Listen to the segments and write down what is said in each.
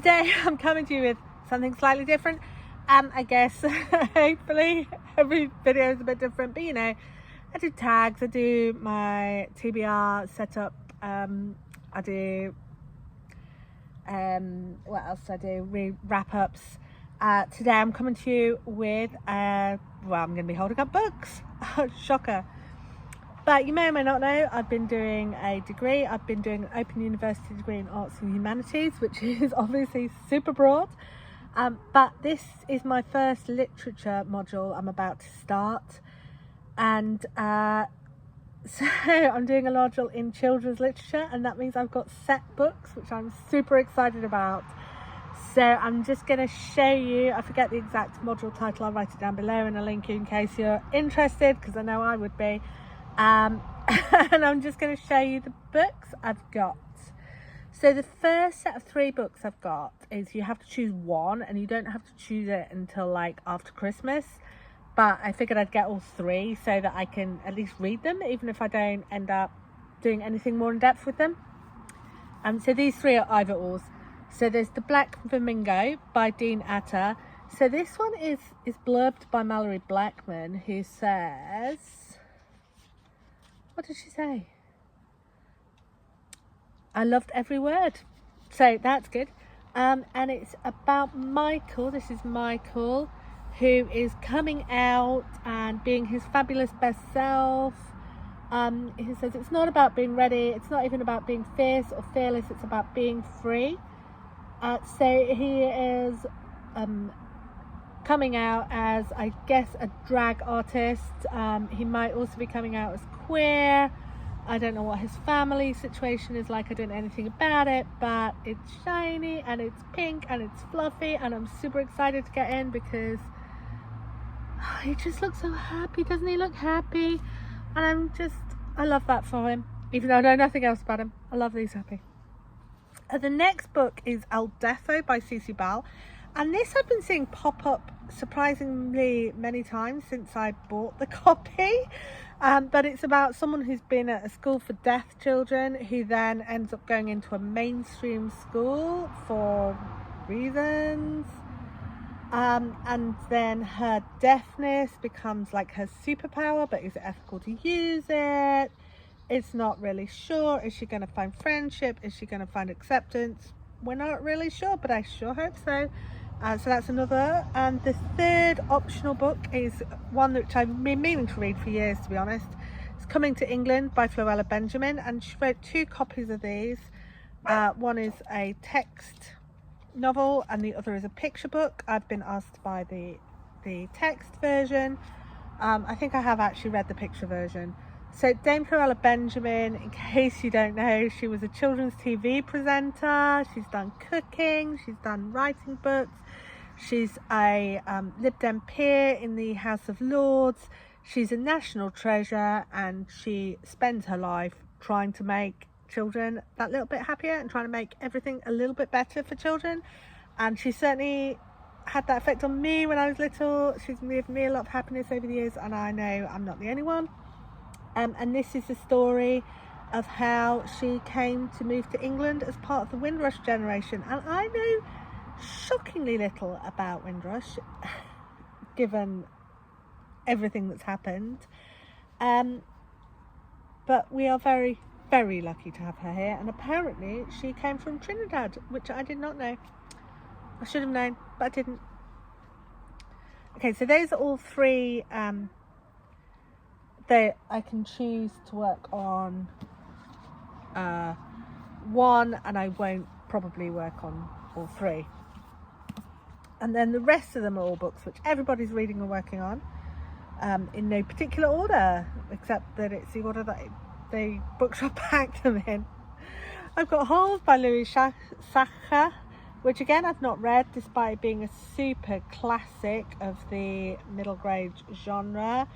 today I'm coming to you with something slightly different. I guess hopefully every video is a bit different, but you know, I do tags, I do my TBR setup, I do what else do I do? Wrap-ups. Today I'm coming to you with well, I'm going to be holding up books. Shocker. But you may or may not know, I've been doing a degree. I've been doing an Open University degree in Arts and Humanities, which is obviously super broad. But this is my first literature module I'm about to start. And so I'm doing a module in children's literature, and that means I've got set books, which I'm super excited about. So I'm just going to show you, I forget the exact module title, I'll write it down below and I'll link you in case you're interested, because I know I would be. And I'm just going to show you the books I've got. So the first set of 3 books I've got is you have to choose one, and you don't have to choose it until like after Christmas. But I figured I'd get all 3 so that I can at least read them, even if I don't end up doing anything more in depth with them. So these 3 are either ors. So there's The Black Flamingo by Dean Atta. So this one is blurbed by Mallory Blackman, who says, what did she say? I loved every word. So that's good. And it's about Michael. This is Michael, who is coming out and being his fabulous best self. He says it's not about being ready. It's not even about being fierce or fearless. It's about being free. So he is coming out as, I guess, a drag artist. He might also be coming out as queer. I don't know what his family situation is like. I don't know anything about it, but it's shiny and it's pink and it's fluffy, and I'm super excited to get in because he just looks so happy. Doesn't he look happy? And I love that for him, even though I know nothing else about him. I love that he's happy. The next book is Deafo by Cece, and this I've been seeing pop up surprisingly many times since I bought the copy. But it's about someone who's been at a school for deaf children who then ends up going into a mainstream school for reasons. And then her deafness becomes like her superpower, but is it ethical to use it? It's not really sure. Is she going to find friendship? Is she going to find acceptance? We're not really sure, but I sure hope so. So that's another. And the third optional book is one which I've been meaning to read for years, to be honest. It's Coming to England by Floella Benjamin, and she wrote 2 copies of these. One is a text novel and the other is a picture book. I've been asked to buy the text version. I think I have actually read the picture version. So Dame Floella Benjamin, in case you don't know, she was a children's TV presenter. She's done cooking, she's done writing books, she's a Lib Dem peer in the House of Lords, she's a national treasure, and she spends her life trying to make children that little bit happier and trying to make everything a little bit better for children. And she certainly had that effect on me when I was little. She's given me a lot of happiness over the years, and I know I'm not the only one. And this is the story of how she came to move to England as part of the Windrush generation. And I know shockingly little about Windrush, given everything that's happened. But we are very, very lucky to have her here. And apparently she came from Trinidad, which I did not know. I should have known, but I didn't. Okay, so those are all 3 that I can choose to work on. One, and I won't probably work on all 3. And then the rest of them are all books which everybody's reading and working on, in no particular order, except that it's the order that the bookshop packed them in. I've got Holes by Sachar, which again I've not read, despite being a super classic of the middle grade genre.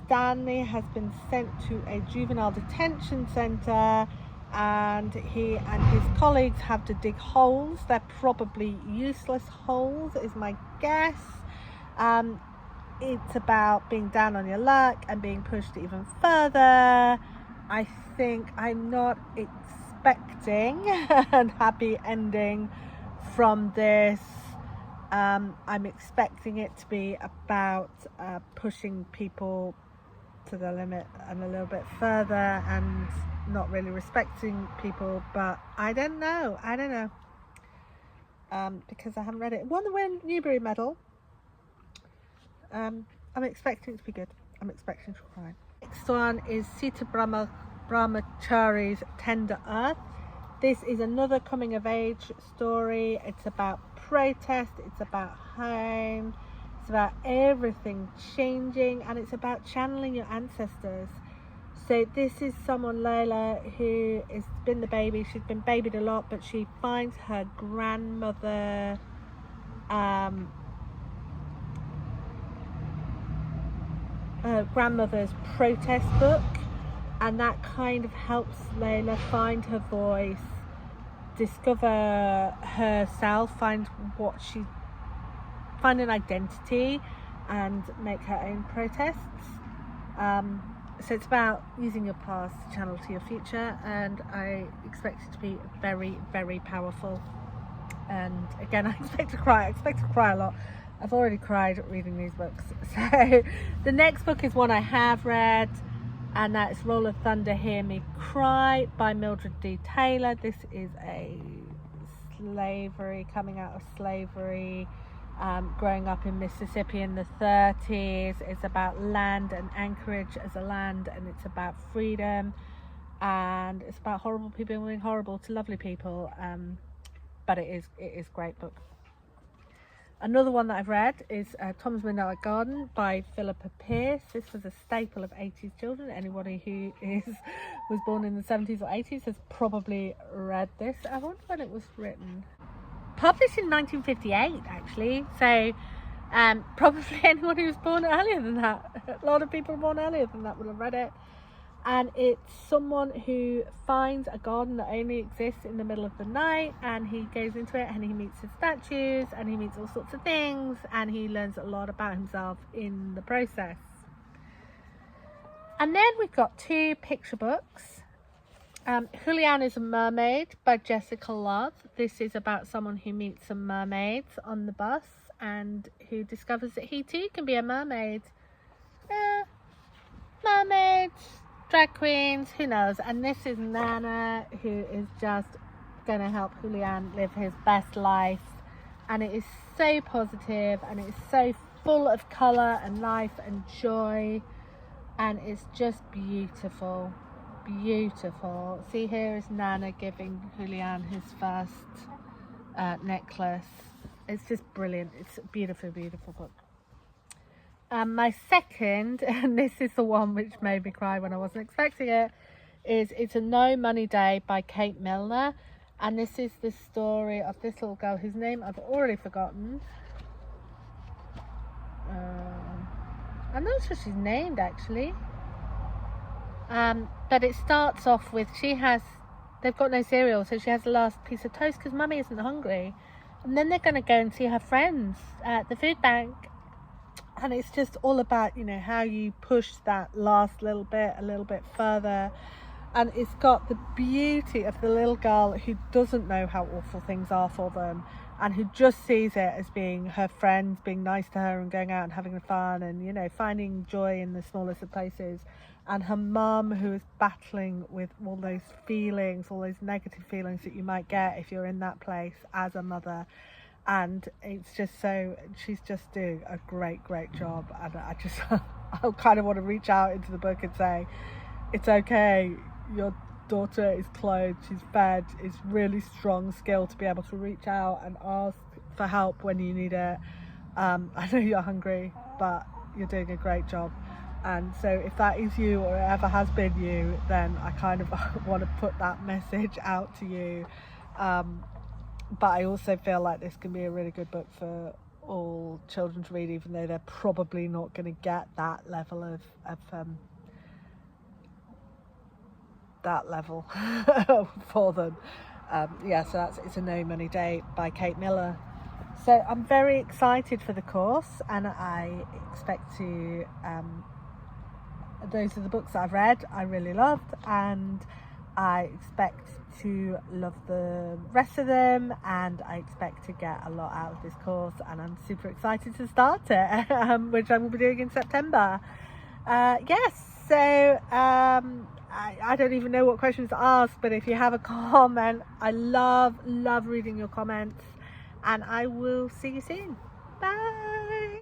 Stanley has been sent to a juvenile detention centre, and he and his colleagues have to dig holes. They're probably useless holes, is my guess. It's about being down on your luck and being pushed even further. I think I'm not expecting a happy ending from this. I'm expecting it to be about pushing people to the limit and a little bit further and not really respecting people, but I don't know because I haven't read it. It won the Newbery medal. I'm expecting it to be good. I'm expecting to cry. Next one is Sita Brahmachari's Tender Earth. This is another coming of age story. It's about protest, it's about home, it's about everything changing, and it's about channeling your ancestors. So this is someone, Lola, who has been the baby. She's been babied a lot, but she finds her grandmother's protest book, and that kind of helps Layla find her voice, discover herself, find an identity, and make her own protests. So it's about using your past to channel to your future, and I expect it to be very, very powerful. And again, I expect to cry a lot. I've already cried reading these books. So the next book is one I have read, and that's Roll of Thunder, Hear Me Cry by Mildred D. Taylor. This is a coming out of slavery, growing up in Mississippi in the 30s. It's about land and anchorage as a land, and it's about freedom, and it's about horrible people being horrible to lovely people. But it is a great book. Another one that I've read is Tom's Midnight Garden by Philippa Pearce. This was a staple of 80s children. Anybody who was born in the 70s or 80s has probably read this. I wonder when it was written. Published in 1958, actually. So probably anyone who was born earlier than that. A lot of people born earlier than that will have read it. And it's someone who finds a garden that only exists in the middle of the night, and he goes into it and he meets his statues and he meets all sorts of things, and he learns a lot about himself in the process. And then we've got two picture books. Julian is a Mermaid by Jessica Love. This is about someone who meets some mermaids on the bus and who discovers that he too can be a mermaid. Mermaids, drag queens, who knows. And this is Nana, who is just going to help Julian live his best life, and it is so positive, and it's so full of colour and life and joy, and it's just beautiful. See, here is Nana giving Julian his first necklace. It's just brilliant. It's a beautiful book. My second, and this is the one which made me cry when I wasn't expecting it, is It's a No Money Day by Kate Milner. And this is the story of this little girl whose name I've already forgotten. I'm not sure she's named, actually. But it starts off with they've got no cereal, so she has the last piece of toast because mummy isn't hungry. And then they're going to go and see her friends at the food bank. And it's just all about, how you push that last little bit a little bit further. And it's got the beauty of the little girl who doesn't know how awful things are for them, and who just sees it as being her friends being nice to her and going out and having fun and, finding joy in the smallest of places. And her mum, who is battling with all those feelings, all those negative feelings that you might get if you're in that place as a mother. And it's just she's just doing a great job. And I kind of want to reach out into the book and say, it's okay, your daughter is clothed, she's fed. It's really strong skill to be able to reach out and ask for help when you need it. I know you're hungry, but you're doing a great job. And so if that is you, or ever has been you, then I kind of want to put that message out to you. But I also feel like this can be a really good book for all children to read, even though they're probably not going to get that level of for them. So It's a No Money Day by Kate Miller. So I'm very excited for the course, and I expect to those are the books that I've read I really loved, and I expect to love the rest of them, and I expect to get a lot out of this course, and I'm super excited to start it, which I will be doing in September. Yes, so I don't even know what questions to ask, but if you have a comment, I love reading your comments, and I will see you soon. Bye.